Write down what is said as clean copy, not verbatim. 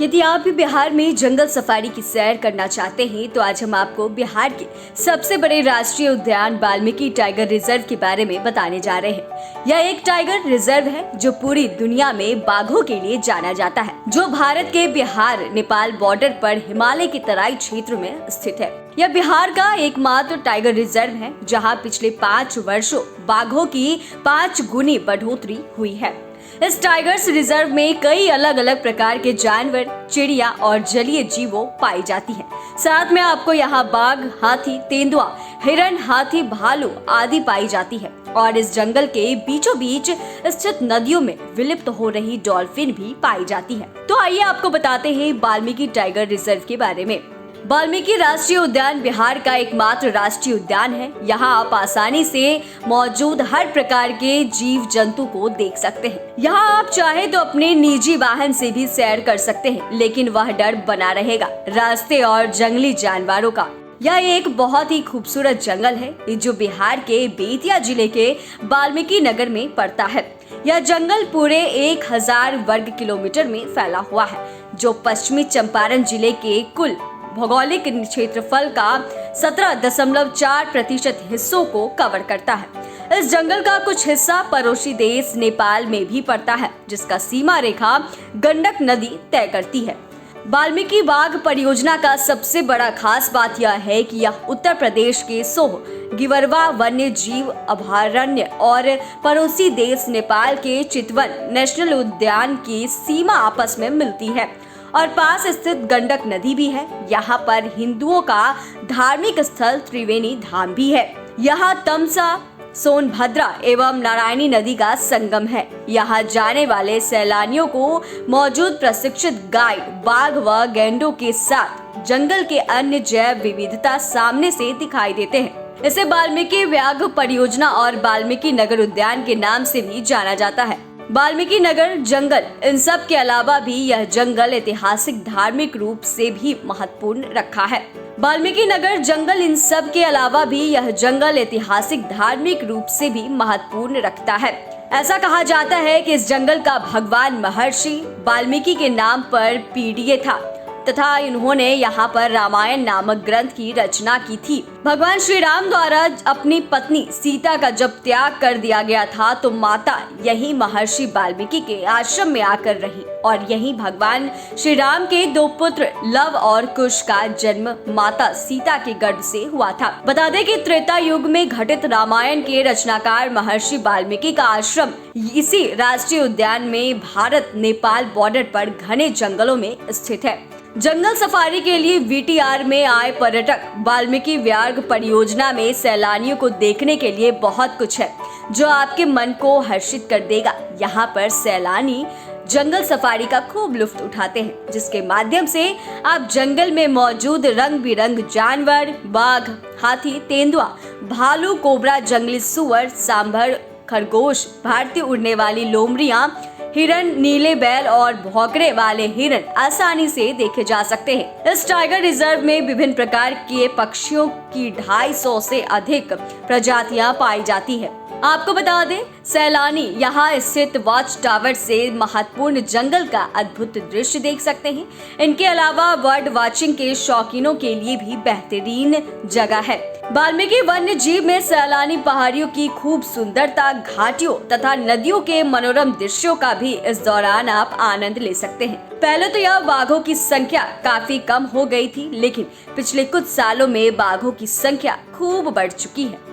यदि आप भी बिहार में जंगल सफारी की सैर करना चाहते हैं तो आज हम आपको बिहार के सबसे बड़े राष्ट्रीय उद्यान वाल्मीकि टाइगर रिजर्व के बारे में बताने जा रहे हैं। यह एक टाइगर रिजर्व है जो पूरी दुनिया में बाघों के लिए जाना जाता है, जो भारत के बिहार नेपाल बॉर्डर पर हिमालय के तराई क्षेत्र में स्थित है। यह बिहार का एकमात्र टाइगर रिजर्व है जहां पिछले 5 वर्षों बाघों की 5 गुनी बढ़ोतरी हुई है। इस टाइगर्स रिजर्व में कई अलग अलग प्रकार के जानवर, चिड़िया और जलीय जीवों पाई जाती हैं। साथ में आपको यहाँ बाघ, हाथी, तेंदुआ, हिरण, हाथी, भालू आदि पाई जाती है और इस जंगल के बीचों बीच स्थित नदियों में विलुप्त हो रही डॉल्फिन भी पाई जाती है। तो आइए आपको बताते हैं वाल्मीकि टाइगर रिजर्व के बारे में। वाल्मीकि राष्ट्रीय उद्यान बिहार का एकमात्र राष्ट्रीय उद्यान है। यहाँ आप आसानी से मौजूद हर प्रकार के जीव जंतु को देख सकते हैं। यहाँ आप चाहे तो अपने निजी वाहन से भी सैर कर सकते हैं, लेकिन वह डर बना रहेगा रास्ते और जंगली जानवरों का। यह एक बहुत ही खूबसूरत जंगल है जो बिहार के बेतिया जिले के वाल्मीकि नगर में पड़ता है। यह जंगल पूरे 1000 वर्ग किलोमीटर में फैला हुआ है, जो पश्चिमी चंपारण जिले के कुल भौगोलिक क्षेत्रफल का 17.4% हिस्सों को कवर करता है। इस जंगल का कुछ हिस्सा पड़ोसी देश नेपाल में भी पड़ता है, जिसका सीमा रेखा गंडक नदी तय करती है। वाल्मीकि बाघ परियोजना का सबसे बड़ा खास बात यह है कि यह उत्तर प्रदेश के सोह गिरवा वन्य जीव अभयारण्य और पड़ोसी देश नेपाल के चितवन नेशनल उद्यान की सीमा आपस में मिलती है और पास स्थित गंडक नदी भी है। यहाँ पर हिंदुओं का धार्मिक स्थल त्रिवेणी धाम भी है। यहाँ तमसा, सोनभद्रा एवं नारायणी नदी का संगम है। यहाँ जाने वाले सैलानियों को मौजूद प्रशिक्षित गाइड बाघ व गैंडों के साथ जंगल के अन्य जैव विविधता सामने से दिखाई देते हैं। इसे वाल्मीकि व्याघ्र परियोजना और वाल्मीकि नगर उद्यान के नाम से भी जाना जाता है। वाल्मीकि नगर जंगल इन सब के अलावा भी यह जंगल ऐतिहासिक धार्मिक रूप से भी महत्वपूर्ण रखा है। वाल्मीकि नगर जंगल इन सब के अलावा भी यह जंगल ऐतिहासिक धार्मिक रूप से भी महत्वपूर्ण रखता है। ऐसा कहा जाता है कि इस जंगल का भगवान महर्षि वाल्मीकि के नाम पर पीढ़िए था तथा इन्होंने यहाँ पर रामायण नामक ग्रंथ की रचना की थी। भगवान श्री राम द्वारा अपनी पत्नी सीता का जब त्याग कर दिया गया था तो माता यही महर्षि वाल्मीकि के आश्रम में आकर रही और यही भगवान श्री राम के 2 पुत्र लव और कुश का जन्म माता सीता के गर्भ से हुआ था। बता दें कि त्रेता युग में घटित रामायण के रचनाकार महर्षि वाल्मीकि का आश्रम इसी राष्ट्रीय उद्यान में भारत नेपाल बॉर्डर पर घने जंगलों में स्थित है। जंगल सफारी के लिए वीटीआर में आए पर्यटक वाल्मीकि व्याघ्र परियोजना में सैलानियों को देखने के लिए बहुत कुछ है जो आपके मन को हर्षित कर देगा। यहाँ पर सैलानी जंगल सफारी का खूब लुत्फ उठाते हैं, जिसके माध्यम से आप जंगल में मौजूद रंग बिरंग जानवर, बाघ, हाथी, तेंदुआ, भालू, कोबरा, जंगली सुअर, सांभर, खरगोश, भारतीय उड़ने वाली लोमड़ियां, हिरण, नीले बैल और भौंकने वाले हिरण आसानी से देखे जा सकते हैं। इस टाइगर रिजर्व में विभिन्न प्रकार के पक्षियों की 250 से अधिक प्रजातियां पाई जाती है। आपको बता दें, सैलानी यहाँ स्थित वॉच टावर से महत्वपूर्ण जंगल का अद्भुत दृश्य देख सकते हैं। इनके अलावा बर्ड वॉचिंग के शौकीनों के लिए भी बेहतरीन जगह है। वाल्मीकि वन्य जीव में सैलानी पहाड़ियों की खूब सुंदरता, घाटियों तथा नदियों के मनोरम दृश्यों का भी इस दौरान आप आनंद ले सकते हैं। पहले तो यह बाघों की संख्या काफी कम हो गई थी, लेकिन पिछले कुछ सालों में बाघों की संख्या खूब बढ़ चुकी है।